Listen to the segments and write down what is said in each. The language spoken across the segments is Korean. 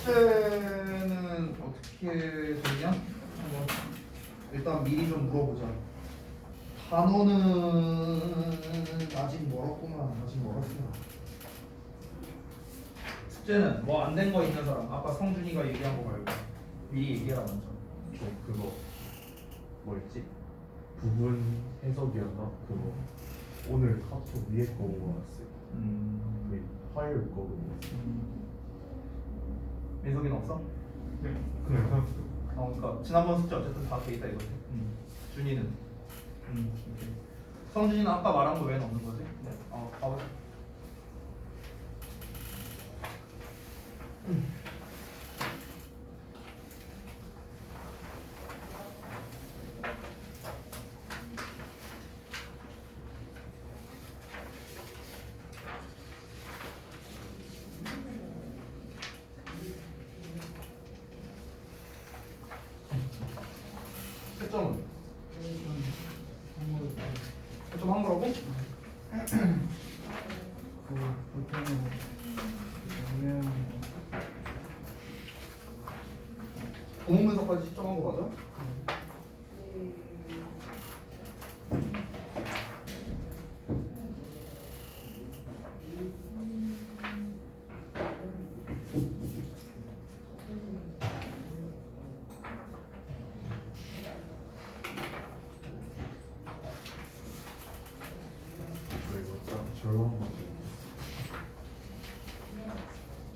숙제는 어떻게 됐냐? 한번 일단 미리 좀 물어보자. 단어는 아직 멀었구만. 아직 멀었구나. 숙제는 뭐 안 된 거 있는 사람? 아까 성준이가 얘기한 거 말고 미리 얘기해라 먼저. 저 그거 뭐였지? 부분 해석이었나? 그거 오늘 카톡 위에 거 보고 왔어요. 그 화요일 거 보고 왔어요. 민석이는 없어? 네. 그냥 해놨어요. 그러니까 지난번 숙제 어쨌든 다 돼 있다 이거지. 준이는. 오케이. 성준이는 아까 말한 거 외에는 없는 거지? 네. 봐봐. 채점은? 채점 한 거라고? 보통은 그냥 공문 분석까지 채점한 거 맞아? 저 이거 딱 절반 맞아요.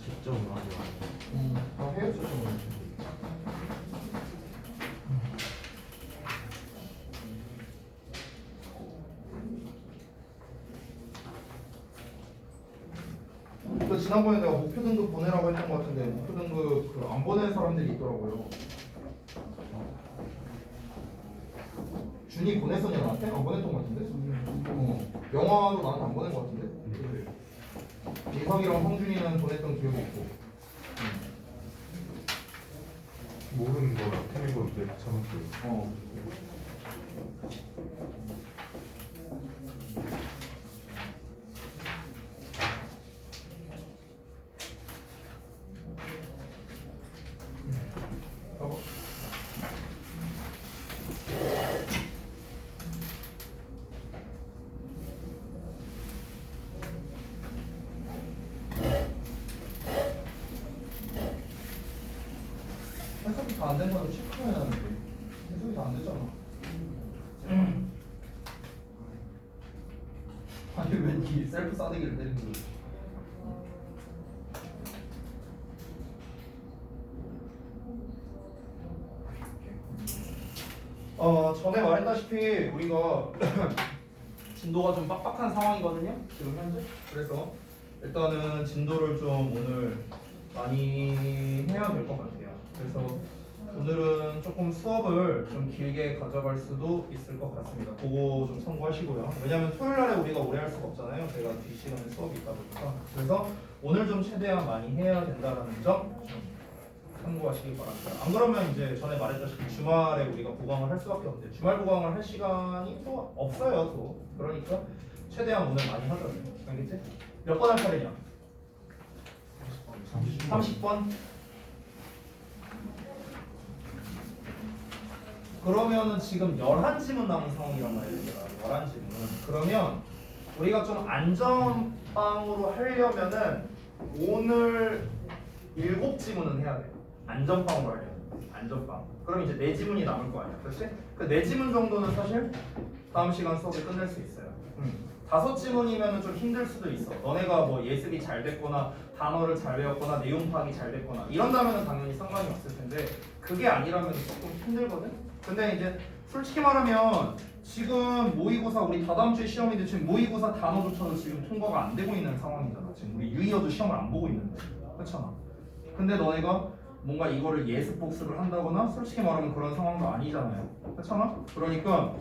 직접 많이 와요. 다 해요 채점은. 그 지난번에 내가 목표 등급 보내라고 했던 것 같은데 목표 등급 그 안 보낸 사람들이 있더라고요. 준이 보냈었냐 나한테? 안 보냈던 것 같은데? 영화도 나한테 안 보낸 것 같은데? 민석이랑 성준이는 보냈던 기억이 있고. 모르는 거랑 틀린 거 이제 맞춰놓고요. 봐봐. 해석이 다 안 된 거는 체크해야 하는데 해석이 다 안 되잖아. 아니 왠지 셀프 싸대기를 때리는 거지. 전에 말했다시피 우리가 진도가 좀 빡빡한 상황이거든요 지금 현재. 그래서 일단은 진도를 좀 오늘 많이 해야 될 것 같아요. 그래서 오늘은 조금 수업을 좀 길게 가져갈 수도 있을 것 같습니다. 그거 좀 참고하시고요. 왜냐면 토요일 날에 우리가 오래 할 수가 없잖아요. 제가 뒷시간에 수업이 있다 보니까. 그래서 오늘 좀 최대한 많이 해야 된다는 점 좀 참고하시기 바랍니다. 안 그러면 이제 전에 말했다시피 주말에 우리가 보강을 할 수밖에 없는데 주말 보강을 할 시간이 또 없어요. 또 그러니까 최대한 오늘 많이 하자고요. 알겠지? 몇 번 할 차례냐? 30번? 그러면은 지금 11지문 남은 상황이란 말이에요. 11지문. 그러면 우리가 좀 안전빵으로 하려면은 오늘 7지문은 해야 돼요. 안전빵으로 하려면. 안전빵. 그럼 이제 4지문이 남을 거 아니야. 그렇지? 그 4지문 정도는 사실 다음 시간 수업에 끝낼 수 있어요. 5지문이면 좀 힘들 수도 있어. 너네가 뭐 예습이 잘 됐거나 단어를 잘 배웠거나 내용 파악이 잘 됐거나 이런다면 당연히 상관이 없을 텐데 그게 아니라면 조금 힘들거든? 근데 이제 솔직히 말하면 지금 모의고사 우리 다다음 주에 시험인데 지금 모의고사 단어조차도 지금 통과가 안 되고 있는 상황이잖아. 지금 우리 유이어도 시험을 안 보고 있는데 그렇잖아. 근데 너네가 뭔가 이거를 예습 복습을 한다거나 솔직히 말하면 그런 상황도 아니잖아요. 그렇잖아? 그러니까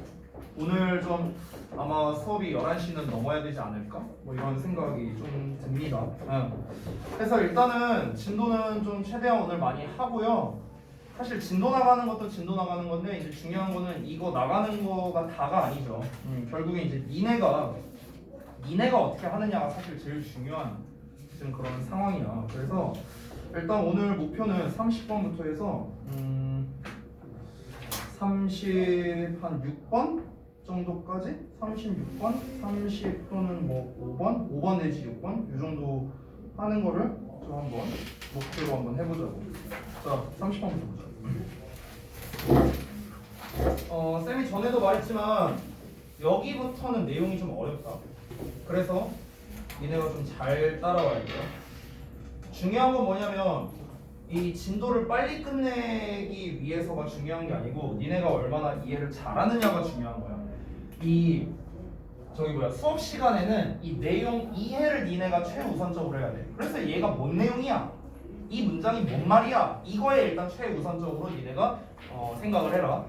오늘 좀 아마 수업이 11시는 넘어야 되지 않을까? 뭐 이런 생각이 좀 듭니다. 그래서 일단은 진도는 좀 최대한 오늘 많이 하고요. 사실 진도 나가는 것도 진도 나가는 건데 이제 중요한 거는 이거 나가는 거가 다가 아니죠. 결국에 이제 니네가 어떻게 하느냐가 사실 제일 중요한 지금 그런 상황이야. 그래서 일단 오늘 목표는 30번부터 해서 36번 정도까지 36번, 30 또는 뭐 5번 내지 6번 이 정도 하는 거를 저 한번 목표로 한번 해보자고. 자, 30번부터 보자. 쌤이 전에도 말했지만 여기부터는 내용이 좀 어렵다. 그래서 니네가 좀 잘 따라와야 돼요. 중요한 건 뭐냐면 이 진도를 빨리 끝내기 위해서가 중요한 게 아니고 니네가 얼마나 이해를 잘하느냐가 중요한 거야. 이 수업 시간에는 이 내용 이해를 니네가 최우선적으로 해야 돼. 그래서 얘가 뭔 내용이야? 이 문장이 뭔 말이야? 이거에 일단 최우선적으로 니네가 생각을 해라.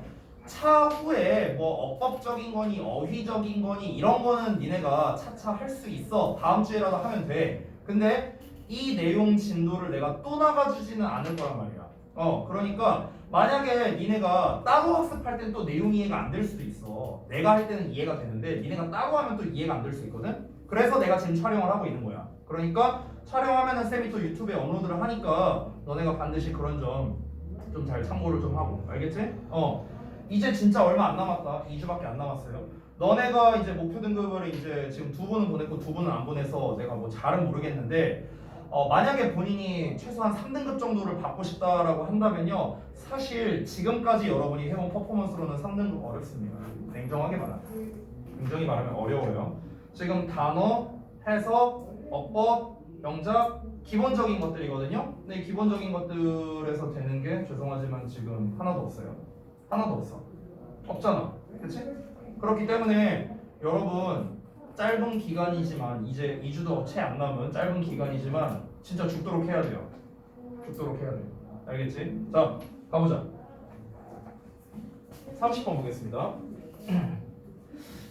차후에 뭐 어법적인 거니 어휘적인 거니 이런 거는 니네가 차차 할 수 있어. 다음 주에라도 하면 돼. 근데 이 내용 진도를 내가 또 나가주지는 않을 거란 말이야. 그러니까 만약에 니네가 따로 학습할 때는 또 내용 이해가 안 될 수도 있어. 내가 할 때는 이해가 되는데 니네가 따로 하면 또 이해가 안 될 수 있거든. 그래서 내가 지금 촬영을 하고 있는 거야. 그러니까 촬영하면은 쌤이 또 유튜브에 업로드를 하니까 너네가 반드시 그런 점 좀 잘 참고를 좀 하고. 알겠지? 이제 진짜 얼마 안 남았다. 2주밖에 안 남았어요. 너네가 이제 목표 등급을 이제 지금 2분은 보냈고 2분은 안 보내서 내가 뭐 잘은 모르겠는데 만약에 본인이 최소한 3등급 정도를 받고 싶다라고 한다면요, 사실 지금까지 여러분이 해온 퍼포먼스로는 3등급 어렵습니다. 냉정하게 말하면. 굉장히 말하면 어려워요. 지금 단어, 해석, 어법, 영작 기본적인 것들이거든요. 근데 이 기본적인 것들에서 되는 게 죄송하지만 지금 하나도 없어요. 하나도 없어. 없잖아. 그치? 그렇기 때문에 여러분 짧은 기간이지만 이제 2주도 채 안 남은 짧은 기간이지만 진짜 죽도록 해야 돼요. 죽도록 해야 돼요. 알겠지? 자, 가보자. 30번 보겠습니다.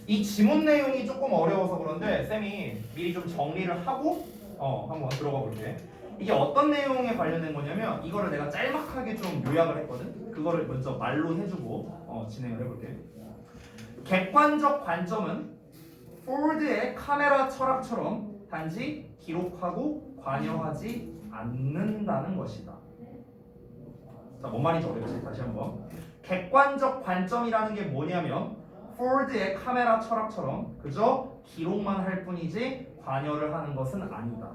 이 지문 내용이 조금 어려워서 그런데 쌤이 미리 좀 정리를 하고 한번 들어가 볼게. 이게 어떤 내용에 관련된 거냐면 이거를 내가 짤막하게 좀 요약을 했거든. 그거를 먼저 말로 해주고 진행을 해볼게. 객관적 관점은 포드의 카메라 철학처럼 단지 기록하고 관여하지 않는다는 것이다. 자, 뭔 말인지 어렵지? 다시 한번. 객관적 관점이라는 게 뭐냐면 포드의 카메라 철학처럼 그저 기록만 할 뿐이지 관여를 하는 것은 아니다.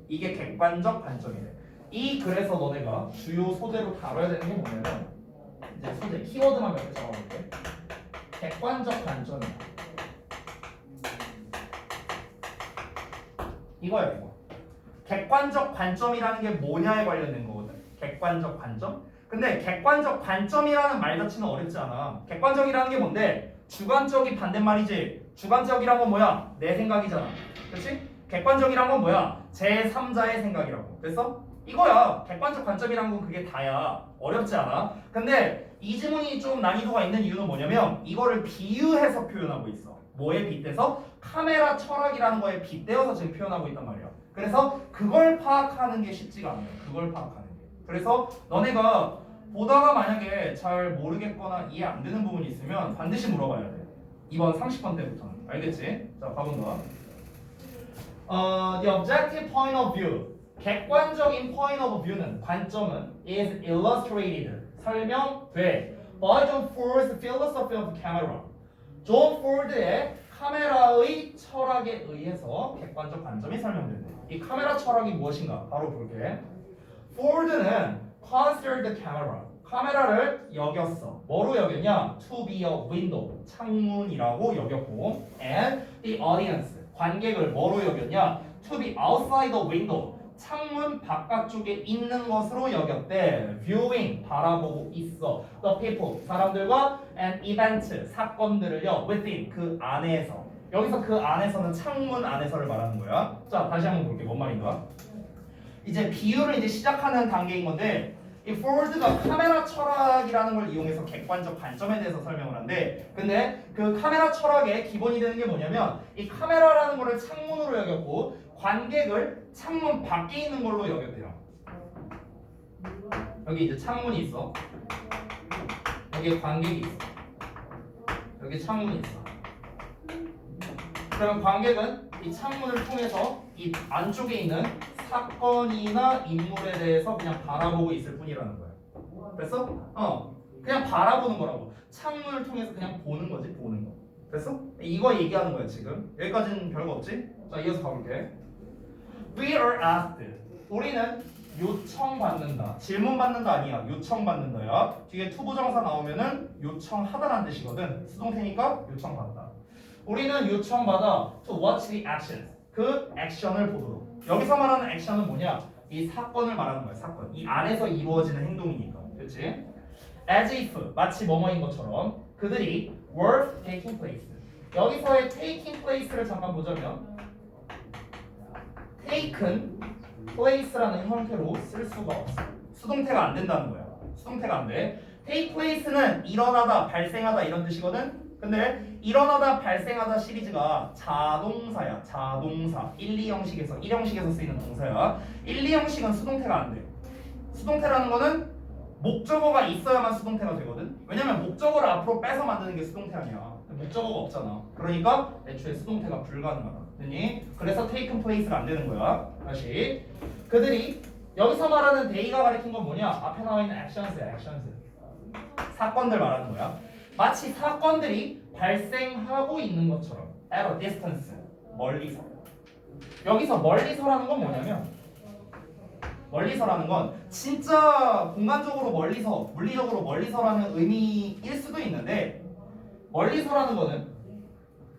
이게 객관적 관점이래. 이 글에서 너네가 주요 소재로 다뤄야 되는 게 뭐냐면 이제 소재 키워드만 몇 개 적어볼게. 객관적 관점이야. 이거야 이거. 객관적 관점이라는 게 뭐냐에 관련된 거거든. 객관적 관점. 근데 객관적 관점이라는 말 자체는 어렵지 않아. 객관적이라는 게 뭔데? 주관적이 반대말이지. 주관적이란 건 뭐야? 내 생각이잖아. 그렇지? 객관적이란 건 뭐야? 제3자의 생각이라고. 됐어? 이거야. 객관적 관점이란 건 그게 다야. 어렵지 않아. 근데 이 지문이 좀 난이도가 있는 이유는 뭐냐면 이거를 비유해서 표현하고 있어. 뭐에 빗대서? 카메라 철학이라는 거에 빗대어서 지금 표현하고 있단 말이야. 그래서 그걸 파악하는 게 쉽지가 않아요. 그걸 파악하는 게. 그래서 너네가 보다가 만약에 잘 모르겠거나 이해 안 되는 부분이 있으면 반드시 물어봐야 돼. 이번 30번 때부터는. 알겠지? 자, 가본다. The objective point of view. 객관적인 point of view는 관점은 is illustrated. 설명돼. by John Ford's philosophy of camera. 존 포드의 카메라의 철학에 의해서 객관적 관점이 설명된대. 이 카메라 철학이 무엇인가? 바로 볼게. 포드는 considered the camera. 카메라를 여겼어. 뭐로 여겼냐? To be a window. 창문이라고 여겼고, and the audience. 관객을 뭐로 여겼냐? To be outside the window. 창문 바깥쪽에 있는 것으로 여겼대. Viewing. 바라보고 있어. The people. 사람들과 and event. 사건들을요. Within. 그 안에서. 여기서 그 안에서는 창문 안에서를 말하는 거야. 자, 다시 한번 볼게. 뭔 말인가? 이제 비유를 이제 시작하는 단계인 건데 이 포드가 카메라 철학이라는 걸 이용해서 객관적 관점에 대해서 설명을 한대. 근데 그 카메라 철학의 기본이 되는 게 뭐냐면 이 카메라라는 거를 창문으로 여겼고 관객을 창문 밖에 있는 걸로 여겼대요. 여기 이제 창문이 있어. 여기 관객이 있어. 여기 창문이 있어. 그러면 관객은 이 창문을 통해서 이 안쪽에 있는 사건이나 인물에 대해서 그냥 바라보고 있을 뿐이라는 거야. 됐어? 그냥 바라보는 거라고. 창문을 통해서 그냥 보는 거지, 보는 거. 됐어? 이거 얘기하는 거야 지금. 여기까지는 별거 없지? 자, 이어서 가볼게. We are asked. 우리는 요청받는다. 질문받는다 아니야. 요청받는다야. 뒤에 투부정사 나오면은 요청하다라는 뜻이거든. 수동태니까 요청받다. 우리는 요청받아 to watch the actions. 그 액션을 보도록. 여기서 말하는 액션은 뭐냐? 이 사건을 말하는 거야. 사건. 이 안에서 이루어지는 행동이니까. 그렇지? As if 마치 뭐뭐인 것처럼 그들이 were taking place. 여기서의 taking place를 잠깐 보자면 taken place라는 형태로 쓸 수가 없어. 수동태가 안 된다는 거야. 수동태가 안 돼. take place는 일어나다, 발생하다 이런 뜻이거든. 근데 일어나다, 발생하다 시리즈가 자동사야. 자동사. 1, 2형식에서 1형식에서 쓰이는 동사야. 1, 2형식은 수동태가 안 돼. 수동태라는 거는 목적어가 있어야만 수동태가 되거든. 왜냐면 목적어를 앞으로 빼서 만드는 게 수동태 아니야. 목적어가 없잖아. 그러니까 애초에 수동태가 불가능하다. 됐니? 그래서 taken place가 안 되는 거야. 다시. 그들이 여기서 말하는 they가 가리킨 건 뭐냐? 앞에 나와 있는 actions야. actions. 사건들 말하는 거야. 마치 사건들이 발생하고 있는 것처럼 at a distance. 멀리서. 여기서 멀리서라는 건 뭐냐면 멀리서라는 건 진짜 공간적으로 멀리서, 물리적으로 멀리서라는 의미일 수도 있는데 멀리서라는 거는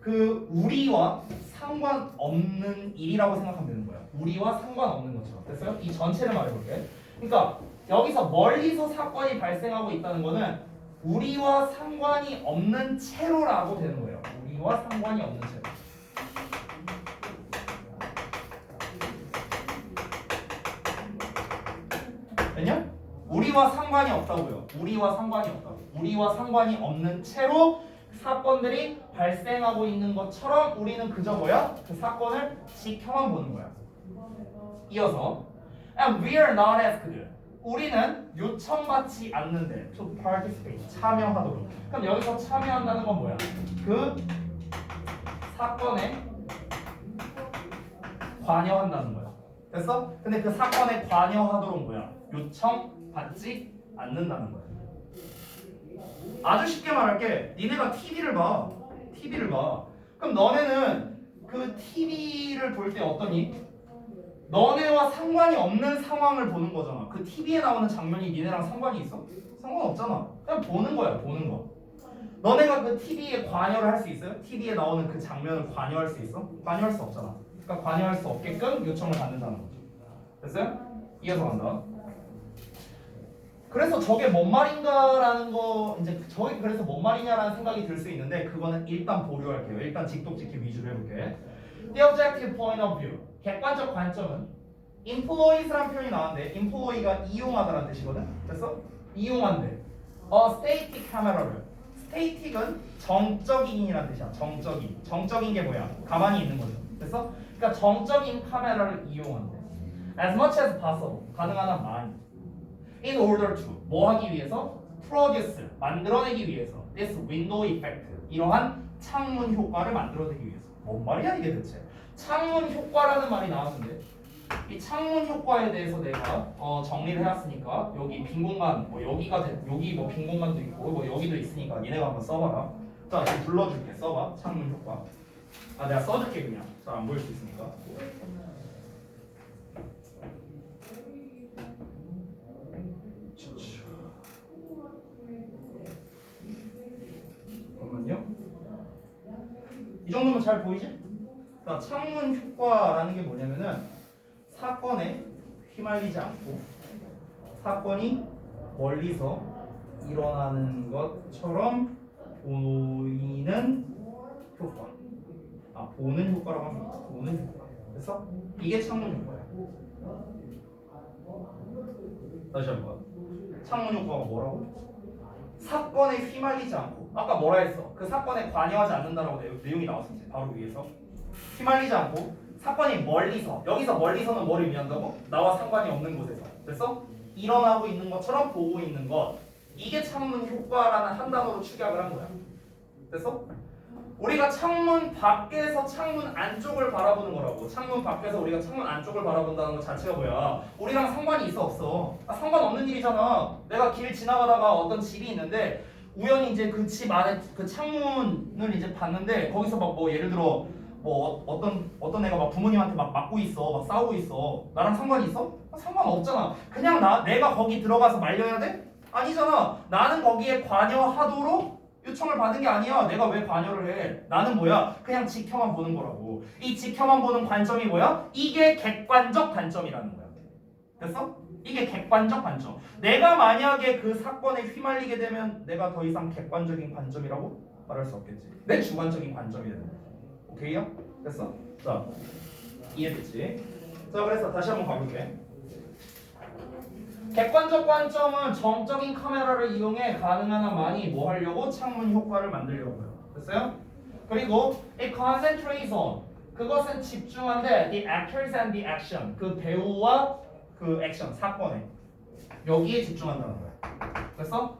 그 우리와 상관없는 일이라고 생각하면 되는 거야. 우리와 상관없는 것처럼. 됐어요? 이 전체를 말해볼게. 그러니까 여기서 멀리서 사건이 발생하고 있다는 거는 우리와 상관이 없는 채로라고 되는 거예요. 우리와 상관이 없는 채로. 됐냐? 우리와 상관이 없다고요. 우리와 상관이 없다고. 우리와 상관이 없는 채로 사건들이 발생하고 있는 것처럼 우리는 그저 뭐야? 그 사건을 지켜만 보는 거야. 이어서 and we are not asked. 우리는 요청받지 않는데 to participate. 참여하도록. 그럼 여기서 참여한다는 건 뭐야? 그 사건에 관여한다는 거야. 됐어? 근데 그 사건에 관여하도록 뭐야? 요청받지 않는다는 거야. 아주 쉽게 말할게. 니네가 TV를 봐. TV를 봐. 그럼 너네는 그 TV를 볼 때 어떠니? 너네와 상관이 없는 상황을 보는 거잖아. 그 TV에 나오는 장면이 니네랑 상관이 있어? 상관없잖아. 그냥 보는 거야. 보는 거. 너네가 그 TV에 관여를 할 수 있어요? TV에 나오는 그 장면을 관여할 수 있어? 관여할 수 없잖아. 그러니까 관여할 수 없게끔 요청을 받는다는 거죠. 됐어요? 이어서 간다. 그래서 저게 뭔 말인가라는 거 이제 저게 그래서 뭔 말이냐라는 생각이 들 수 있는데 그거는 일단 보류할게요. 일단 직독직히 위주로 해볼게. The objective point of view. 객관적 관점은 employees라는 표현이 나왔는데 employee가 이용하다라는 뜻이거든. 됐어? 이용한대. static camera를. static은 정적인이라는 뜻이야. 정적인. 정적인 게 뭐야? 가만히 있는 거죠. 됐어? 그러니까 정적인 카메라를 이용한대. As much as possible. 가능한 한 많이. In order to 뭐 하기 위해서? Produce 만들어내기 위해서 this window effect 이러한 창문 효과를 만들어내기 위해서. 뭔 말이야 이게 대체? 창문 효과라는 말이 나왔는데 이 창문 효과에 대해서 내가 정리를 해놨으니까 여기 빈 공간 뭐 여기가 여기 뭐 빈 공간도 있고 뭐 여기도 있으니까 얘네가 한번 써봐라. 자 지금 불러줄게. 써봐. 창문 효과. 아 내가 써줄게 그냥. 잘 안 보일 수 있으니까. 잠깐만요. 이 정도면 잘 보이지? 자, 창문 효과라는 게 뭐냐면은 사건에 휘말리지 않고 사건이 멀리서 일어나는 것처럼 보이는 효과. 아, 보는 효과라고 합니다. 보는 효과. 그래서 이게 창문 효과야. 다시 한번. 창문 효과가 뭐라고? 사건에 휘말리지 않고 아까 뭐라 했어? 그 사건에 관여하지 않는다라고 내용이 나왔었지. 바로 위에서 휘말리지 않고 사건이 멀리서 여기서 멀리서는 뭐를 의미한다고? 나와 상관이 없는 곳에서 됐어? 일어나고 있는 것처럼 보고 있는 것 이게 창문 효과라는 한 단어로 축약을 한 거야. 됐어? 우리가 창문 밖에서 창문 안쪽을 바라보는 거라고. 창문 밖에서 우리가 창문 안쪽을 바라본다는 것 자체가 뭐야? 우리랑 상관이 있어 없어? 상관없는 일이잖아. 내가 길 지나가다가 어떤 집이 있는데 우연히 이제 그 집 안에 그 창문을 이제 봤는데 거기서 막 뭐 예를 들어 뭐 어떤 애가 막 부모님한테 막 맞고 있어, 막 싸우고 있어. 나랑 상관이 있어? 상관없잖아. 그냥 내가 거기 들어가서 말려야 돼? 아니잖아. 나는 거기에 관여하도록 요청을 받은 게 아니야. 내가 왜 관여를 해? 나는 뭐야? 그냥 지켜만 보는 거라고. 이 지켜만 보는 관점이 뭐야? 이게 객관적 관점이라는 거야. 됐어? 이게 객관적 관점. 내가 만약에 그 사건에 휘말리게 되면 내가 더 이상 객관적인 관점이라고 말할 수 없겠지. 내 주관적인 관점이 되는 거야. 오케이요? 됐어? 자, 이해됐지? 자, 그래서 다시 한번 가볼게. 객관적 관점은 정적인 카메라를 이용해 가능한 한 많이 뭐 하려고? 창문 효과를 만들려고요. 됐어요? 그리고 it concentrates on 그것은 집중한데 the actors and the action 그 배우와 그 액션 사건에 여기에 집중한다는 거야. 됐어?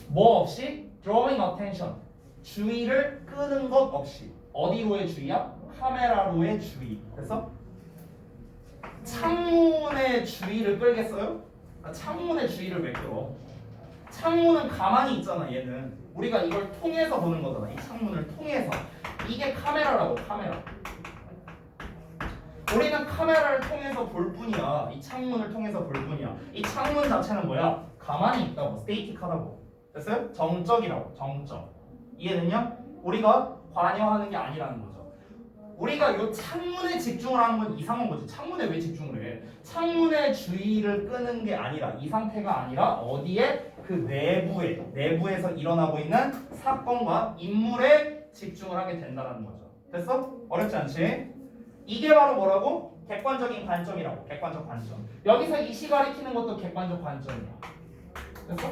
뭐 없이? drawing attention 주의를 끄는 것 없이 어디로의 주의야? 카메라로의 주의. 됐어? 창문의 주의를 끌겠어요? 창문의 주의를 왜 끌어? 창문은 가만히 있잖아. 얘는 우리가 이걸 통해서 보는 거잖아. 이 창문을 통해서. 이게 카메라라고. 카메라. 우리는 카메라를 통해서 볼 뿐이야. 이 창문을 통해서 볼 뿐이야. 이 창문 자체는 뭐야? 가만히 있다고. 스테이틱하다고. 됐어요? 정적이라고. 정적. 이해됐냐? 우리가 관여하는 게 아니라는 거죠. 우리가 이 창문에 집중을 하는 건 이상한 거지. 창문에 왜 집중을 해? 창문의 주의를 끄는 게 아니라 이 상태가 아니라 어디에? 그 내부에서 일어나고 있는 사건과 인물에 집중을 하게 된다는 거죠. 됐어? 어렵지 않지? 이게 바로 뭐라고? 객관적인 관점이라고. 객관적 관점. 여기서 이 시 가리키는 것도 객관적 관점이야. 됐어?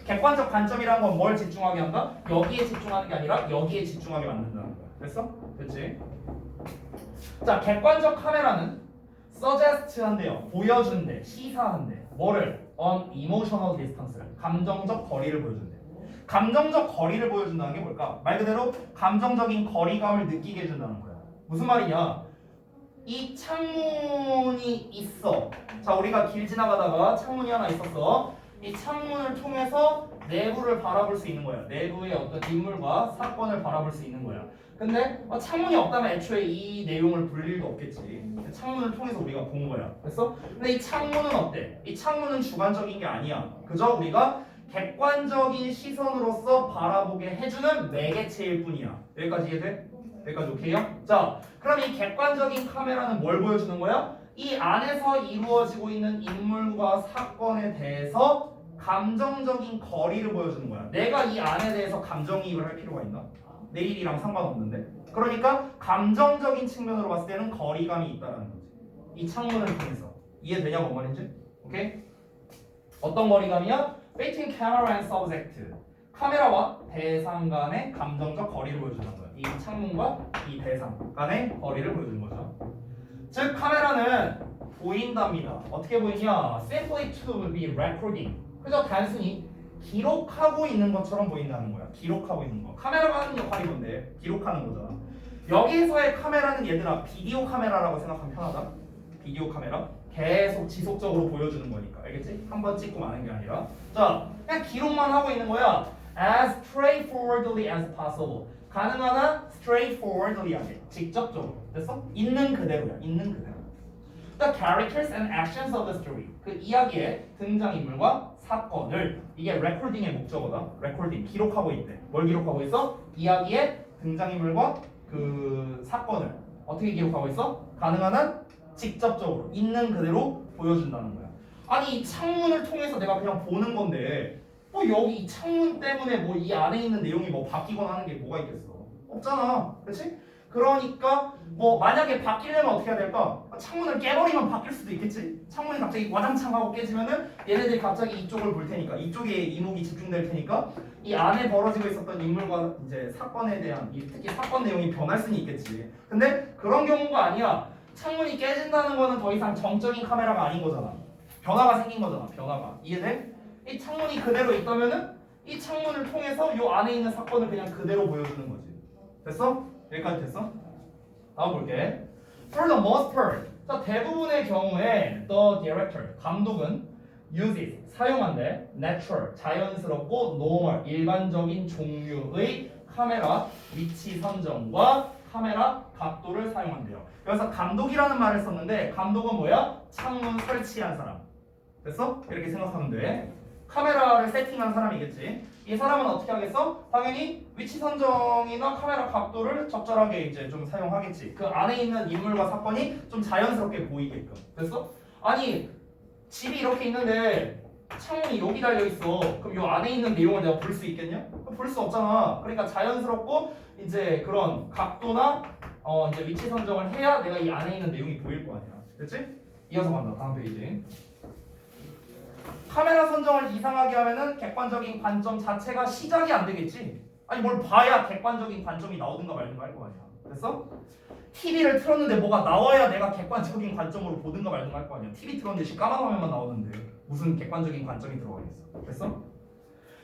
객관적 관점이라는 건 뭘 집중하게 한다? 여기에 집중하는 게 아니라 여기에 집중하게 만든다는 거야. 됐어? 됐지? 자, 객관적 카메라는 suggest한대요. 보여준대, 시사한대. 뭐를? on emotional distance를. 감정적 거리를 보여준대. 감정적 거리를 보여준다는 게 뭘까? 말 그대로 감정적인 거리감을 느끼게 해준다는 거야. 무슨 말이냐? 이 창문이 있어. 자, 우리가 길 지나가다가 창문이 하나 있었어. 이 창문을 통해서 내부를 바라볼 수 있는 거야. 내부의 어떤 인물과 사건을 바라볼 수 있는 거야. 근데 창문이 없다면 애초에 이 내용을 볼 일도 없겠지. 창문을 통해서 우리가 본 거야. 됐어? 근데 이 창문은 어때? 이 창문은 주관적인 게 아니야. 그저 우리가 객관적인 시선으로서 바라보게 해주는 매개체일 뿐이야. 여기까지 이해돼? 여기까지 오케이요? 자, 그럼 이 객관적인 카메라는 뭘 보여주는 거야? 이 안에서 이루어지고 있는 인물과 사건에 대해서 감정적인 거리를 보여주는 거야. 내가 이 안에 대해서 감정이입을 할 필요가 있나? 내 일이랑 상관없는데. 그러니까 감정적인 측면으로 봤을 때는 거리감이 있다는 거지. 이 창문을 통해서. 이해되냐 뭔 말인지? 오케이? 어떤 거리감이야? Between camera and subject. 카메라와 대상 간의 감정적 거리를 보여주는 거야. 이 창문과 이 대상 간의 거리를 보여주는 거죠. 즉 카메라는 보인답니다. 어떻게 보이냐? Simply to be recording. 그저 단순히 기록하고 있는 것처럼 보인다는 거야. 기록하고 있는 거. 카메라가 하는 역할이 뭔데? 기록하는 거잖아. 여기서의 카메라는 얘들아 비디오 카메라라고 생각하면 편하다. 비디오 카메라. 계속 지속적으로 보여주는 거니까. 알겠지? 한 번 찍고 마는 게 아니라. 자, 그냥 기록만 하고 있는 거야. As straightforwardly as possible. 가능한 한 straightforwardly 하게. 직접적으로. 됐어? 있는 그대로야. 있는 그대로. The characters and actions of the story. 그 이야기의 등장인물과 사건을 이게 레코딩의 목적어다. 레코딩 기록하고 있대. 뭘 기록하고 있어? 이야기의 등장인물과 그 사건을 어떻게 기록하고 있어? 가능한 한 직접적으로 있는 그대로 보여준다는 거야. 아니 이 창문을 통해서 내가 그냥 보는 건데 뭐 여기 이 창문 때문에 뭐 이 안에 있는 내용이 뭐 바뀌거나 하는 게 뭐가 있겠어? 없잖아. 그렇지? 그러니까 뭐 만약에 바뀌려면 어떻게 해야 될까? 창문을 깨버리면 바뀔 수도 있겠지. 창문이 갑자기 와장창 하고 깨지면은 얘네들이 갑자기 이쪽을 볼 테니까 이쪽에 이목이 집중될 테니까 이 안에 벌어지고 있었던 인물과 이제 사건에 대한 특히 사건 내용이 변할 수는 있겠지. 근데 그런 경우가 아니야. 창문이 깨진다는 거는 더 이상 정적인 카메라가 아닌 거잖아. 변화가 생긴 거잖아. 변화가. 이해돼? 이 창문이 그대로 있다면은 이 창문을 통해서 요 안에 있는 사건을 그냥 그대로 보여주는 거지. 됐어? 여기까지 됐어? 다음 볼게. For the most part, 자 대부분의 경우에 the director, 감독은 uses, 사용한대 natural, 자연스럽고 normal, 일반적인 종류의 카메라 위치 선정과 카메라 각도를 사용한대요. 그래서 감독이라는 말을 썼는데 감독은 뭐야? 창문 설치한 사람. 됐어? 이렇게 생각하면 돼. 카메라를 세팅한 사람이겠지. 이 사람은 어떻게 하겠어? 당연히 위치 선정이나 카메라 각도를 적절하게 이제 좀 사용하겠지. 그 안에 있는 인물과 사건이 좀 자연스럽게 보이게끔. 됐어? 아니 집이 이렇게 있는데 창문이 여기 달려 있어. 그럼 이 안에 있는 내용을 내가 볼 수 있겠냐? 볼 수 없잖아. 그러니까 자연스럽고 이제 그런 각도나 이제 위치 선정을 해야 내가 이 안에 있는 내용이 보일 거 아니야. 됐지? 이어서 간다. 다음 페이지. 카메라 선정을 이상하게 하면은 객관적인 관점 자체가 시작이 안 되겠지. 아니 뭘 봐야 객관적인 관점이 나오든가 말든가 할 거 아니야. 됐어? TV를 틀었는데 뭐가 나와야 내가 객관적인 관점으로 보든가 말든가 할 거 아니야. TV 틀었는데 지금 까만 화면만 나오는데 무슨 객관적인 관점이 들어가겠어. 됐어?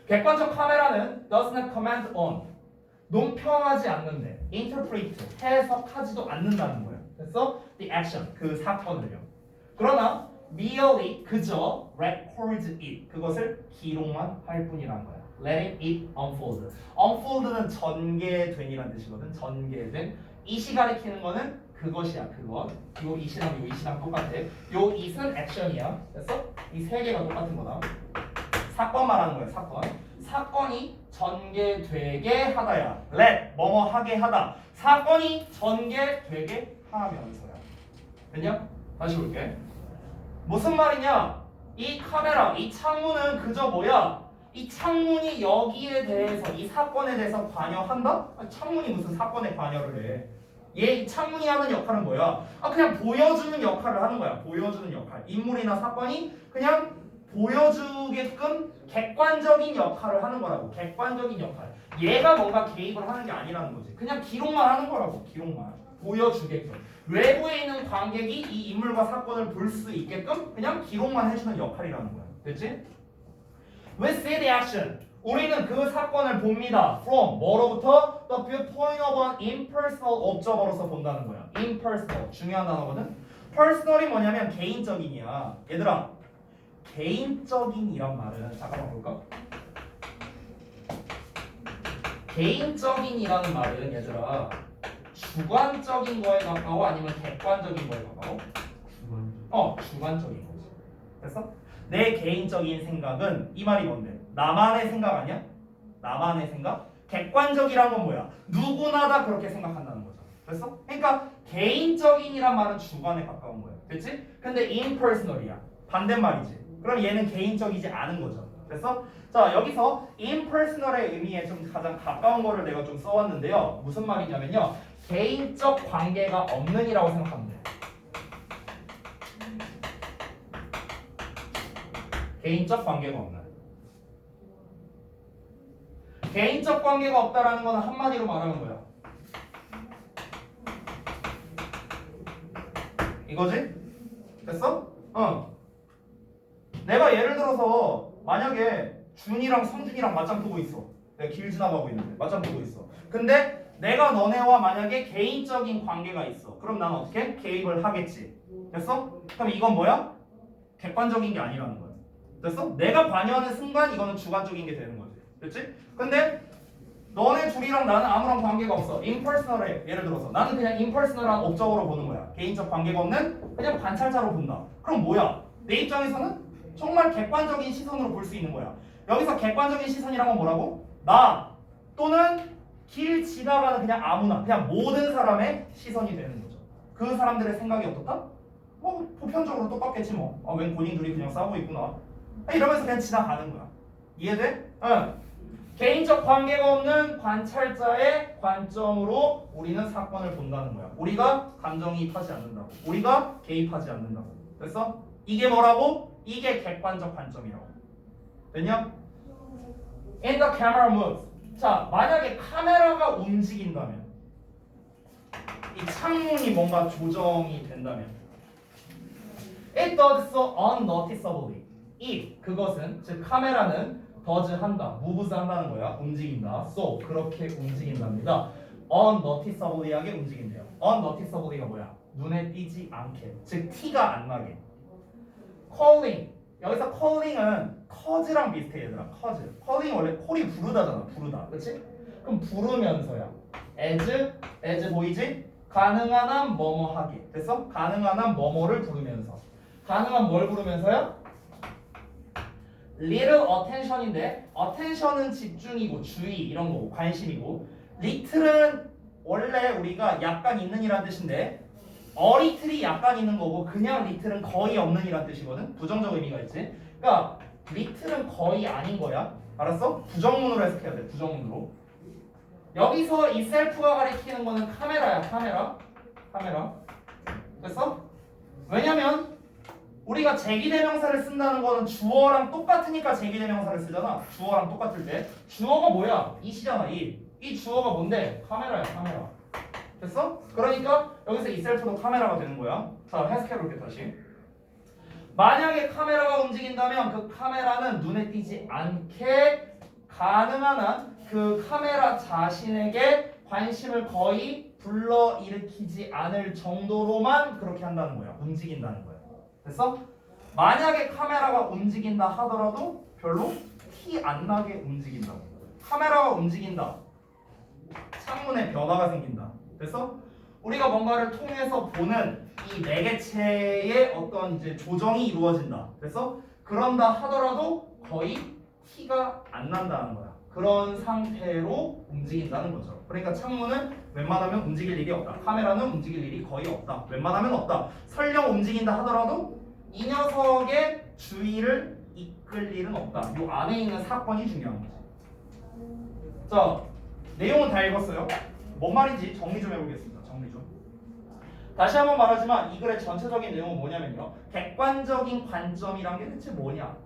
객관적 카메라는 does not comment on, 논평하지 않는데, interpret, 해석하지도 않는다는 거야. 됐어? The action, 그 사건을요. 그러나 merely, 그저 records it, 그것을 기록만 할 뿐이란 거야. letting it unfold. unfold는 전개된이란 뜻이거든. 전개된. it이 가리키는 거는 그것이야. 그것. 요 it이랑 요 it이랑 똑같아. 요 it은 action이야. 됐어? 이 세 개가 똑같은 거다. 사건 말하는 거야. 사건. 사건이 전개되게 하다야. let 뭐뭐 하게 하다. 사건이 전개되게 하면서야. 됐냐? 다시 볼게. 무슨 말이냐? 이 카메라, 이 창문은 그저 뭐야? 이 창문이 여기에 대해서, 이 사건에 대해서 관여한다? 아니, 창문이 무슨 사건에 관여를 해? 이 창문이 하는 역할은 뭐야? 그냥 보여주는 역할을 하는 거야. 보여주는 역할. 인물이나 사건이 그냥 보여주게끔 객관적인 역할을 하는 거라고. 객관적인 역할. 얘가 뭔가 개입을 하는 게 아니라는 거지. 그냥 기록만 하는 거라고. 기록만. 보여주게끔. 외부에 있는 관객이 이 인물과 사건을 볼 수 있게끔 그냥 기록만 해주는 역할이라는 거야. 됐지? We see the action. 우리는 그 사건을 봅니다. From 뭐로부터? The viewpoint of an impersonal observer로서 본다는 거야. impersonal. 중요한 단어거든. personal이 뭐냐면 개인적인이야. 얘들아, 개인적인이란 말은 잠깐만 볼까? 개인적인이라는 말은 얘들아 주관적인 거에 가까워 아니면 객관적인 거에 가까워? 주관적인 거지. 됐어? 내 개인적인 생각은 이 말이 뭔데? 나만의 생각 아니야? 나만의 생각? 객관적이란 건 뭐야? 누구나 다 그렇게 생각한다는 거죠. 됐어? 그러니까 개인적인이란 말은 주관에 가까운 거야. 됐지? 근데 impersonal이야. 반대말이지. 그럼 얘는 개인적이지 않은 거죠. 됐어? 자, 여기서 impersonal의 의미에 좀 가장 가까운 거를 내가 좀 써왔는데요. 무슨 말이냐면요. 개인적 관계가 없는 이라고 생각하면 돼. 개인적 관계가 없는. 개인적 관계가 없다라는 건 한마디로 말하는 거야. 이거지? 됐어? 내가 예를 들어서 만약에 준이랑 성준이랑 맞짱 뜨고 있어. 내가 길 지나가고 있는데 맞짱 뜨고 있어. 근데 내가 너네와 만약에 개인적인 관계가 있어. 그럼 나는 어떻게? 개입을 하겠지. 됐어? 그럼 이건 뭐야? 객관적인 게 아니라는 거야. 됐어? 내가 관여하는 순간 이거는 주관적인 게 되는 거지. 됐지? 근데 너네 둘이랑 나는 아무런 관계가 없어. impersonal해. 예를 들어서 나는 그냥 impersonal한 업적으로 보는 거야. 개인적 관계가 없는 그냥 관찰자로 본다. 그럼 뭐야? 내 입장에서는 정말 객관적인 시선으로 볼 수 있는 거야. 여기서 객관적인 시선이란 건 뭐라고? 나 또는 길 지나가는 그냥 아무나, 그냥 모든 사람의 시선이 되는 거죠. 그 사람들의 생각이 어떻다? 보편적으로 똑같겠지 뭐. 웬 본인 둘이 그냥 싸우고 있구나. 이러면서 그냥 지나가는 거야. 이해돼? 개인적 관계가 없는 관찰자의 관점으로 우리는 사건을 본다는 거야. 우리가 감정이입하지 않는다고. 우리가 개입하지 않는다고. 됐어? 이게 뭐라고? 이게 객관적 관점이라고. 됐냐? In the camera moves. 자, 만약에 카메라가 움직인다면, 이 창문이 뭔가 조정이 된다면, it does so unnoticeably. if 그것은 즉 카메라는 does 한다, moves 한다는 거야. 움직인다. so 그렇게 움직인답니다. unnoticeably하게 움직인대요. unnoticeably가 뭐야? 눈에 띄지 않게, 즉 티가 안 나게. calling, 여기서 calling은 cause랑 비슷해 얘들아. cause. calling 원래 콜이 부르다잖아. 부르다, 그렇지? 그럼 부르면서야. as 보이지? 가능한 한 뭐뭐 하게. 됐어? 가능한 한 뭐뭐를 부르면서. 가능한 뭘 부르면서요? little attention인데 attention은 집중이고 주의 이런 거고 관심이고 little은 원래 우리가 약간 있는이란 뜻인데 littl이 약간 있는 거고 그냥 little은 거의 없는이란 뜻이거든. 부정적 의미가 있지. 그러니까 little은 거의 아닌 거야. 알았어? 부정문으로 해석해야 돼. 부정문으로. 여기서 이 셀프가 가리키는 거는 카메라야. 카메라. 됐어? 왜냐면 우리가 제기대명사를 쓴다는 거는 주어랑 똑같으니까 제기대명사를 쓰잖아. 주어랑 똑같을 때 주어가 뭐야? 이시잖아. 이 주어가 뭔데? 카메라야. 카메라. 됐어? 그러니까 여기서 이 셀프도 카메라가 되는 거야. 자, 해석해볼게 다시. 만약에 카메라가 움직인다면 그 카메라는 눈에 띄지 않게 가능한 한 그 카메라 자신에게 관심을 거의 불러일으키지 않을 정도로만 그렇게 한다는 거야. 움직인다는 거야. 됐어? 만약에 카메라가 움직인다 하더라도 별로 티 안 나게 움직인다고. 카메라가 움직인다. 창문에 변화가 생긴다. 됐어? 우리가 뭔가를 통해서 보는 이 매개체의 어떤 이제 조정이 이루어진다. 됐어? 그런다 하더라도 거의 티가 안 난다는 거야. 그런 상태로 움직인다는 거죠. 그러니까 창문은 웬만하면 움직일 일이 없다. 카메라는 움직일 일이 거의 없다. 웬만하면 없다. 설령 움직인다 하더라도 이 녀석의 주의를 이끌 일은 없다. 이 안에 있는 사건이 중요한 거지. 자, 내용은 다 읽었어요. 뭔 말인지 정리 좀 해보겠습니다. 정리 좀. 다시 한번 말하지만 이 글의 전체적인 내용은 뭐냐면요. 객관적인 관점이란 게 대체 뭐냐.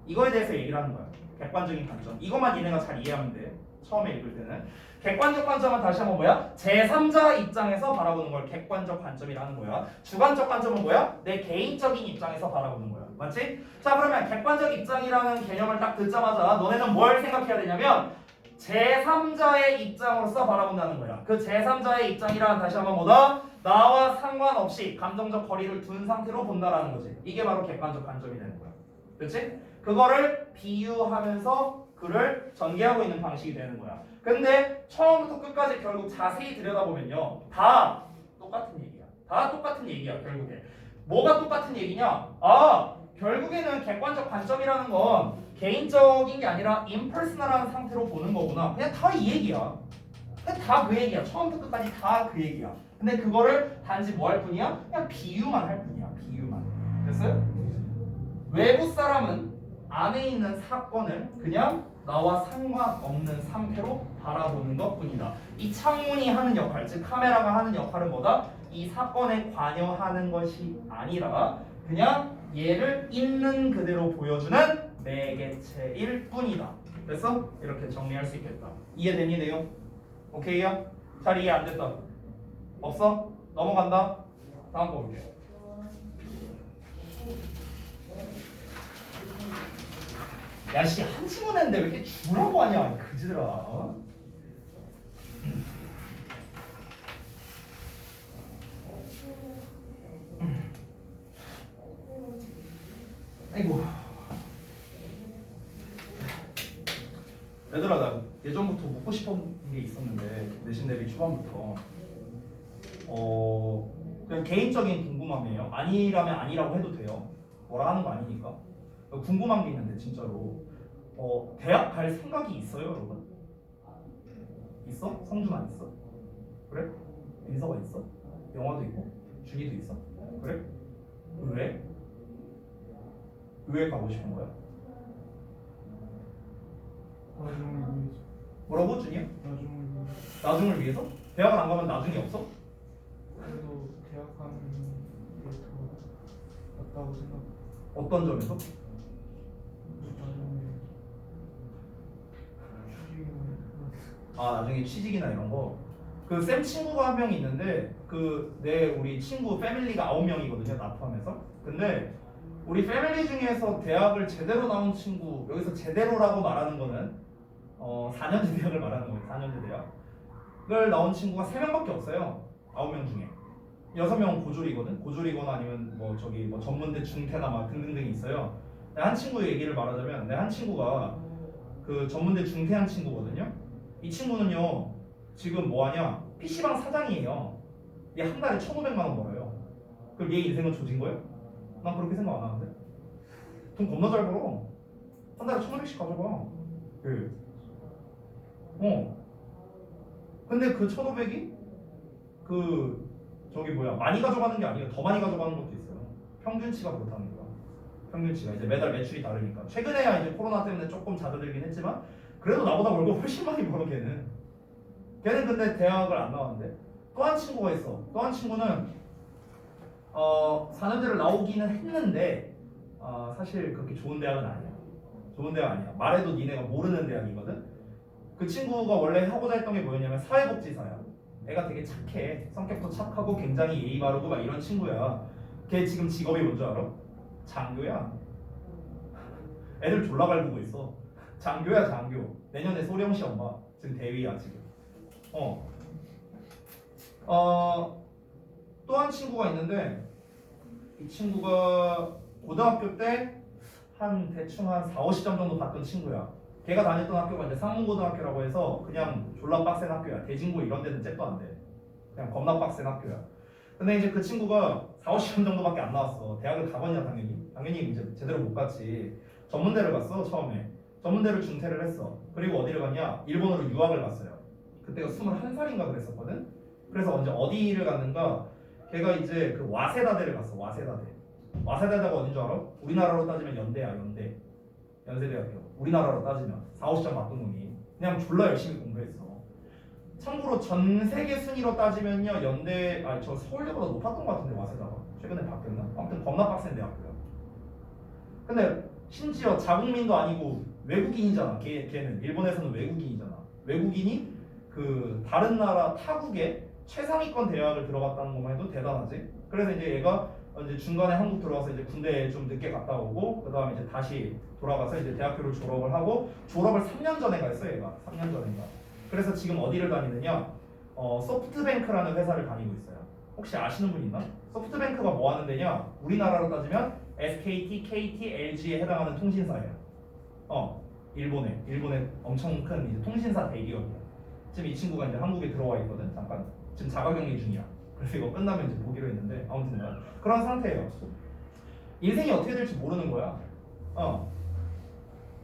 이거에 대해서 얘기를 하는 거야. 객관적인 관점. 이것만 얘네가 잘 이해하면 돼. 처음에 읽을 때는. 객관적 관점은 다시 한번 뭐야? 제3자 입장에서 바라보는 걸 객관적 관점이라는 거야. 주관적 관점은 뭐야? 내 개인적인 입장에서 바라보는 거야. 맞지? 자, 그러면 객관적 입장이라는 개념을 딱 듣자마자 너네는 뭘 생각해야 되냐면 제3자의 입장으로서 바라본다는 거야. 그 제3자의 입장이란 다시 한번 뭐다? 나와 상관없이 감정적 거리를 둔 상태로 본다라는 거지. 이게 바로 객관적 관점이 되는 거야. 그렇지? 그거를 비유하면서 글을 전개하고 있는 방식이 되는 거야. 근데 처음부터 끝까지 결국 자세히 들여다보면요. 다 똑같은 얘기야. 다 똑같은 얘기야, 결국에. 뭐가 똑같은 얘기냐? 결국에는 객관적 관점이라는 건 개인적인 게 아니라 임퍼스널한 상태로 보는 거구나. 그냥 다 이 얘기야. 그냥 다 그 얘기야. 처음부터 끝까지 다 그 얘기야. 근데 그거를 단지 뭐 할 뿐이야? 그냥 비유만 할 뿐이야. 비유만. 됐어요? 외부 사람은 안에 있는 사건을 그냥 나와 상관없는 상태로 바라보는 것뿐이다. 이 창문이 하는 역할, 즉 카메라가 하는 역할은 뭐다? 이 사건에 관여하는 것이 아니라 그냥 얘를 있는 그대로 보여주는 매개체일 뿐이다. 그래서 이렇게 정리할 수 있겠다. 이해되니 내용? 오케이요? 잘 이해 안 됐다. 없어? 넘어간다. 다음 거 볼게요. 야씨 한 친구 냈는데 왜 이렇게 주라고 하냐 그지들아. 아이고 얘들아 나 예전부터 묻고 싶은 게 있었는데 내신 대비 초반부터 그냥 개인적인 궁금함이에요. 아니라면 아니라고 해도 돼요. 뭐라 하는 거 아니니까. 궁금한 게 있는데 진짜로 대학 갈 생각이 있어요 여러분? 있어? 성준 안 있어? 그래? 민서가 있어? 영화도 있고 준이도 있어? 그래? 왜? 왜 가고 싶은 거야? 나중을 위해서. 뭐라고 준이야? 나중을 위해서. 나중을 위해서? 대학을 안 가면 나중이 없어? 그래도 대학 가는 게 더 낫다고 생각. 어떤 점에서? 나중에 나중에 취직이나 이런 거. 그 쌤 친구가 한 명이 있는데 우리 친구 패밀리가 9명이거든요 나 포함해서. 근데 우리 패밀리 중에서 대학을 제대로 나온 친구, 여기서 제대로라고 말하는 거는 4년제 대학을 말하는 거예요. 4년제 대학. 나온 친구가 3명밖에 없어요. 9명 중에 6명은 고졸이거든. 고졸이거나 아니면 뭐 저기 뭐 전문대 중퇴나 막 등등등이 있어요. 근데 한 친구 얘기를 말하자면 내 한 친구가 그 전문대 중퇴한 친구거든요. 이 친구는요 지금 뭐하냐 PC방 사장이에요. 얘 한 달에 1,500만 원 벌어요. 그럼 얘 인생은 조진 거예요? 난 그렇게 생각 안 하는데. 돈 겁나 잘 벌어. 한 달에 1,500씩 가져가. 그 근데 그 1,500이 그 저기 뭐야 많이 가져가는 게 아니에요. 더 많이 가져가는 것도 있어요. 평균치가 그렇다는 거야. 평균치가 이제 매달 매출이 다르니까. 최근에야 이제 코로나 때문에 조금 잦아들긴 했지만 그래도 나보다 월급 훨씬 많이 벌어 걔는. 걔는 근데 대학을 안 나왔는데 또 한 친구가 있어. 또 한 친구는 4년제를 나오기는 했는데 사실 그렇게 좋은 대학은 아니야. 좋은 대학 아니야. 말해도 니네가 모르는 대학이거든. 그 친구가 원래 하고자 했던 게 뭐였냐면 사회복지사야. 애가 되게 착해. 성격도 착하고 굉장히 예의 바르고 막 이런 친구야. 걔 지금 직업이 뭔지 알아? 장교야. 애들 졸라 갈구고 있어. 장교야 장교. 내년에 소령 시험 봐. 지금 대위야 지금. 또 한 친구가 있는데 이 친구가 고등학교 때 한 대충 한 4, 50점 정도 받던 친구야. 걔가 다녔던 학교가 이제 상문고등학교라고 해서 그냥 졸라 빡센 학교야. 대진고 이런 데는 잽도 안 돼. 그냥 겁나 빡센 학교야. 근데 이제 그 친구가 4, 50점 정도밖에 안 나왔어. 대학을 가봤냐 당연히. 당연히 이제 제대로 못 갔지. 전문대를 갔어 처음에. 전문대를 중퇴를 했어. 그리고 어디를 갔냐? 일본으로 유학을 갔어요. 그때가 21살인가 그랬었거든. 그래서 언제 어디를 갔는가? 걔가 이제 그 와세다대를 갔어. 와세다대. 와세다대가 어딘 줄 알아? 우리나라로 따지면 연대야 연대. 연세대학교. 우리나라로 따지면 4, 50점 받던 놈이 그냥 졸라 열심히 공부했어. 참고로 전 세계 순위로 따지면요 연대 저 서울대보다 높았던 것 같은데 와세다가 최근에 바뀌었나? 아무튼 겁나 빡센 대학교야. 근데 심지어 자국민도 아니고 외국인이잖아. 걔는 일본에서는 외국인이잖아. 외국인이 그 다른 나라 타국에 최상위권 대학을 들어갔다는 것만 해도 대단하지. 그래서 이제 얘가 이제 중간에 한국 들어와서 이제 군대에 좀 늦게 갔다 오고 그 다음에 이제 다시 돌아가서 이제 대학교를 졸업을 하고 졸업을 3년 전에 했어 얘가. 3년 전인가. 그래서 지금 어디를 다니느냐? 소프트뱅크라는 회사를 다니고 있어요. 혹시 아시는 분 있나? 소프트뱅크가 뭐 하는 데냐? 우리나라로 따지면 SKT, KT, LG에 해당하는 통신사예요. 일본에 엄청 큰 이제 통신사 대기업이야. 지금 이 친구가 이제 한국에 들어와 있거든. 잠깐 지금 자가격리 중이야. 그래서 이거 끝나면 이제 보기로 했는데 아무튼 그런 상태예요. 인생이 어떻게 될지 모르는 거야.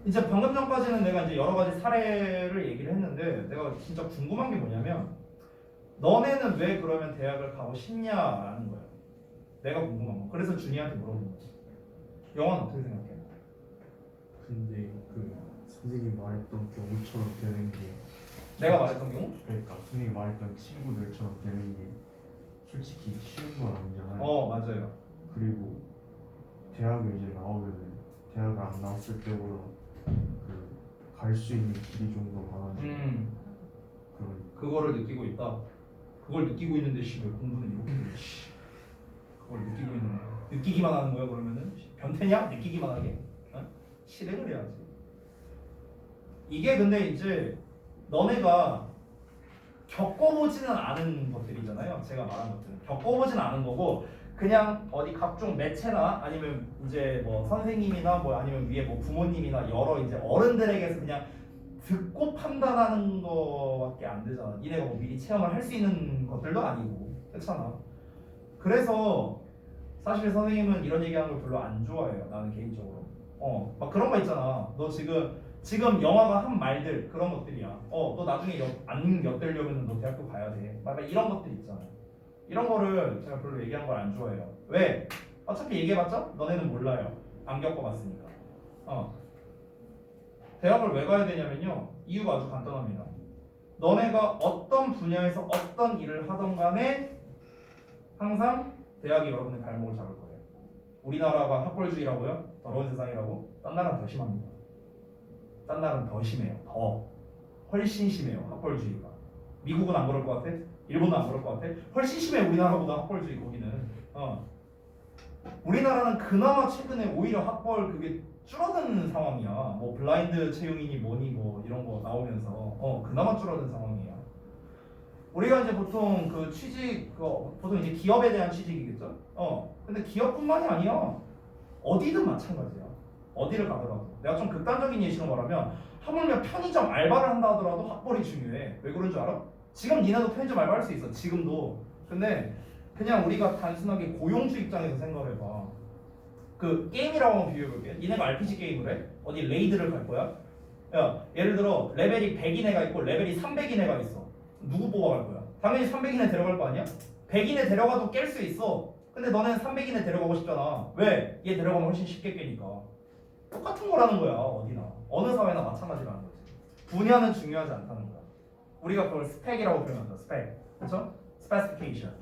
이제 방금 전까지는 내가 이제 여러 가지 사례를 얘기를 했는데 내가 진짜 궁금한 게 뭐냐면 너네는 왜 그러면 대학을 가고 싶냐라는 거야. 내가 궁금한 거. 그래서 준이한테 물어본 거지. 영화는 어떻게 생각해? 근데 그 선생님 말했던 경우처럼 되는 게 내가 말했던 경우? 그러니까 선생님이 말했던 친구들처럼 되는 게 솔직히 쉬운 건 아니잖아요. 맞아요. 그리고 대학을 이제 나오면은 대학을 안 나왔을 때보다 그 갈 수 있는 길이 좀 더 많아지고 그런 그거를 느끼고 있다. 그걸 느끼고 있는데 왜 공부는 이렇게 돼? 그걸 느끼고 있는 거야. 느끼기만 하는 거야 그러면은? 변태냐? 느끼기만 하게? 실행을 해야지. 이게 근데 이제 너네가 겪어보지는 않은 것들이잖아요. 제가 말한 것들은 겪어보진 않은 거고 그냥 어디 각종 매체나 아니면 이제 뭐 선생님이나 뭐 아니면 위에 뭐 부모님이나 여러 이제 어른들에게서 그냥 듣고 판단하는 거밖에 안 되잖아. 니네가 뭐 미리 체험을 할 수 있는 것들도 아니고 그렇잖아. 그래서 사실 선생님은 이런 얘기하는 걸 별로 안 좋아해요. 나는 개인적으로. 막 그런 거 있잖아. 너 지금 영화가 한 말들 그런 것들이야. 너 나중에 안 엿들려면 너 대학교 가야 돼. 막 이런 것들 있잖아. 이런 거를 제가 별로 얘기한 걸 안 좋아해요. 왜? 어차피 얘기해봤자 너네는 몰라요. 안 겪어봤으니까. 대학을 왜 가야 되냐면요. 이유가 아주 간단합니다. 너네가 어떤 분야에서 어떤 일을 하던 간에 항상 대학이 여러분의 발목을 잡을 거예요. 우리나라가 학벌주의라고요? 더러운 세상이라고? 딴 나라는 더 심합니다. 딴 나라는 더 심해요. 훨씬 심해요. 학벌주의가. 미국은 안 그럴 것 같아? 일본은 안 그럴 것 같아? 훨씬 심해 우리나라보다 학벌주의 거기는. 우리나라는 그나마 최근에 오히려 학벌 그게 줄어든 상황이야. 뭐 블라인드 채용이니 뭐니 뭐 이런 거 나오면서 그나마 줄어든 상황이야. 우리가 이제 보통 그 취직 보통 이제 기업에 대한 취직이겠죠. 근데 기업뿐만이 아니야. 어디든 마찬가지야. 어디를 가더라도. 내가 좀 극단적인 예시로 말하면 하물며 편의점 알바를 한다 하더라도 학벌이 중요해. 왜 그런 줄 알아? 지금 니네도 편의점 알바할 수 있어. 지금도. 근데 그냥 우리가 단순하게 고용주 입장에서 생각해봐. 그 게임이라고 한번 비교해볼게. 니네가 RPG 게임을 해? 어디 레이드를 갈 거야? 야, 예를 들어 레벨이 100인 애가 있고 레벨이 300인 애가 있어. 누구 뽑아갈 거야? 당연히 300인 애 데려갈 거 아니야? 100인 애 데려가도 깰 수 있어. 근데 너는 300인 애 데려가고 싶잖아. 왜? 얘 데려가면 훨씬 쉽게 깨니까. 똑같은 거라는 거야. 어디나. 어느 사회나 마찬가지라는 거지. 분야는 중요하지 않다는 거야. 우리가 그걸 스펙이라고 표현한다. 스펙. 그렇죠? 스페시피케이션.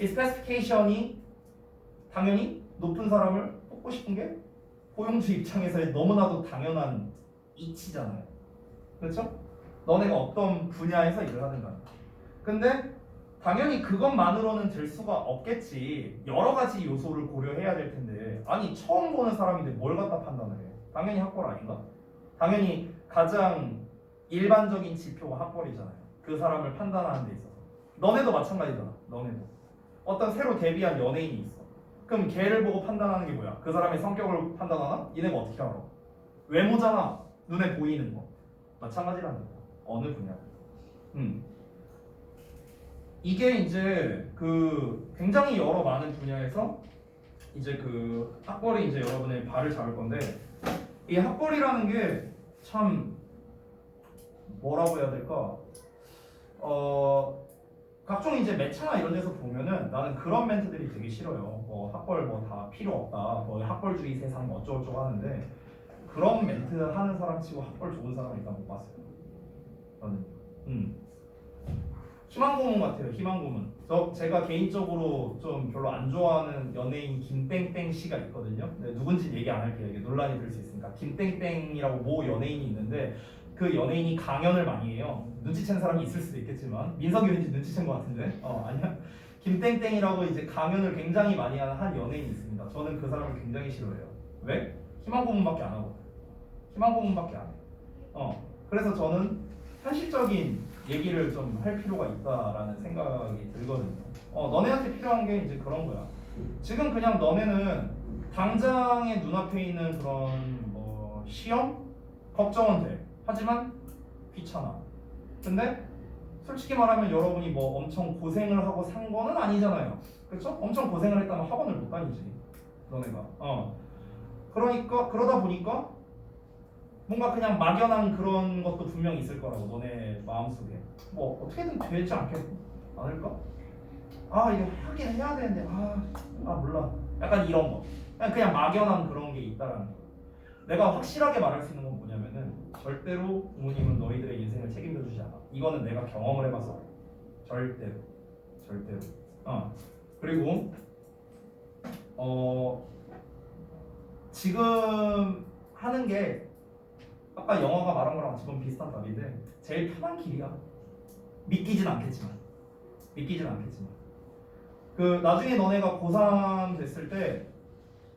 이 스페시피케이션이 당연히 높은 사람을 뽑고 싶은 게 고용주 입장에서의 너무나도 당연한 이치잖아요. 그렇죠? 너네가 어떤 분야에서 일을 하든가. 근데 당연히 그것만으로는 될 수가 없겠지. 여러 가지 요소를 고려해야 될 텐데 아니 처음 보는 사람인데 뭘 갖다 판단을 해? 당연히 학벌 아닌가? 당연히 가장 일반적인 지표가 학벌이잖아요. 그 사람을 판단하는 데 있어서. 너네도 마찬가지잖아. 너네도. 어떤 새로 데뷔한 연예인이 있어. 그럼 걔를 보고 판단하는 게 뭐야? 그 사람의 성격을 판단하나? 얘네가 어떻게 알아? 외모잖아. 눈에 보이는 거. 마찬가지라는 거야. 어느 분야. 이게 이제 그 굉장히 여러 많은 분야에서 이제 그 학벌이 이제 여러분의 발을 잡을 건데 이 학벌이라는 게 참 뭐라고 해야 될까? 각종 이제 매체나 이런 데서 보면은 나는 그런 멘트들이 되게 싫어요. 뭐 학벌 뭐 다 필요 없다. 뭐 학벌주의 세상 뭐 어쩌고저쩌고 하는데 그런 멘트 하는 사람 치고 학벌 좋은 사람 일단 못 봤어요. 저는. 희망고문 같아요. 희망고문. 제가 개인적으로 좀 별로 안 좋아하는 연예인 김땡땡 씨가 있거든요. 근데 누군지 얘기 안 할게요. 이게 논란이 될 수 있으니까. 김땡땡이라고 모 연예인이 있는데 그 연예인이 강연을 많이 해요. 눈치챈 사람이 있을 수도 있겠지만 민석이 왠지 눈치챈 것 같은데. 아니야. 김땡땡이라고 이제 강연을 굉장히 많이 하는 한 연예인이 있습니다. 저는 그 사람을 굉장히 싫어해요. 왜? 희망고문밖에 안 하고. 희망고문밖에 안 해. 그래서 저는 현실적인 얘기를 좀 할 필요가 있다라는 생각이 들거든요. 너네한테 필요한 게 이제 그런 거야. 지금 그냥 너네는 당장에 눈앞에 있는 그런 뭐 시험 걱정은 돼. 하지만 귀찮아. 근데 솔직히 말하면 여러분이 뭐 엄청 고생을 하고 산 거는 아니잖아요. 그렇죠? 엄청 고생을 했다면 학원을 못 다니지. 너네가. 그러니까 그러다 보니까 뭔가 그냥 막연한 그런 것도 분명 있을 거라고 너네 마음속에 뭐 어떻게든 되지 않을까? 이거 하긴 해야 되는데 몰라 약간 이런 거 그냥 막연한 그런 게 있다라는 거. 내가 확실하게 말할 수 있는 건 뭐냐면은 절대로 부모님은 너희들의 인생을 책임져 주지 않아. 이거는 내가 경험을 해봐서 절대로 그리고 지금 하는 게 아까 영화가 말한 거랑 지금 비슷한 답인데 제일 편한 길이야. 믿기진 않겠지만 그 나중에 너네가 고3 됐을 때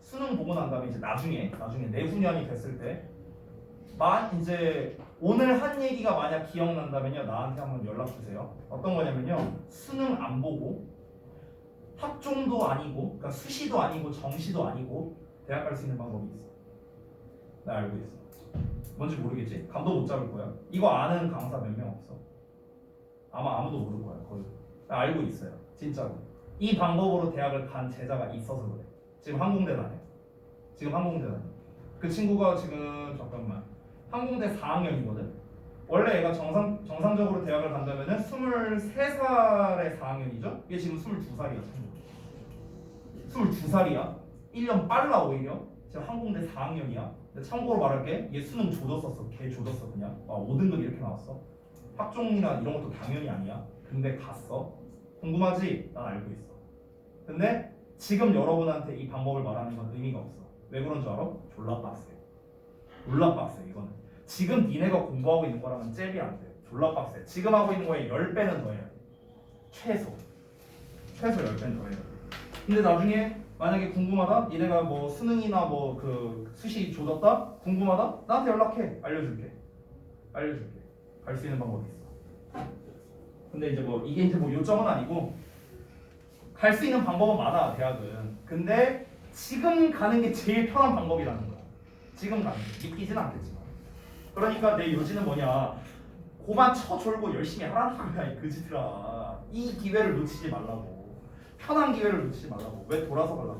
수능 보고 난 다음에 이제 나중에 내후년이 됐을 때 이제 오늘 한 얘기가 만약 기억난다면요 나한테 한번 연락 주세요. 어떤 거냐면요 수능 안 보고 학종도 아니고 그러니까 수시도 아니고 정시도 아니고 대학 갈 수 있는 방법이 있어. 나 알고 있어. 뭔지 모르겠지? 감도 못 잡을 거야. 이거 아는 강사 몇 명 없어. 아마 아무도 모를 거야. 거의 나 알고 있어요. 진짜로. 이 방법으로 대학을 간 제자가 있어서 그래. 지금 항공대 다녀. 그 친구가 지금 잠깐만 항공대 4학년이거든. 원래 얘가 정상적으로 대학을 간다면은 23살에 4학년이죠. 얘 지금 22살이야. 22살이야. 1년 빨라 오히려. 지금 항공대 4학년이야. 근데 참고로 말할게. 얘 수능 조졌었어. 걔 조졌어 그냥. 5등급 이렇게 나왔어. 학종이나 이런 것도 당연히 아니야. 근데 갔어. 궁금하지? 난 알고 있어. 근데 지금 여러분한테 이 방법을 말하는 건 의미가 없어. 왜 그런 줄 알아? 졸라 빡세. 이거는. 지금 니네가 공부하고 있는 거랑은 잽이 안 돼. 졸라 빡세. 지금 하고 있는 거에 10배는 더 해야 돼. 최소 10배는 더 해야 돼. 근데 나중에 만약에 궁금하다? 니네가 뭐 수능이나 뭐 그 수시 조졌다? 궁금하다? 나한테 연락해. 알려줄게. 갈 수 있는 방법이 있어. 근데 이제 뭐 이게 이제 뭐 요점은 아니고 갈 수 있는 방법은 많아 대학은. 근데 지금 가는 게 제일 편한 방법이라는 거야. 지금 가는 게 믿기진 않겠지만. 그러니까 내 요지는 뭐냐? 고만 쳐졸고 열심히 하라는 거야 이 그지들아. 이 기회를 놓치지 말라고. 편한 기회를 놓치지 말라고. 왜 돌아서 가려고?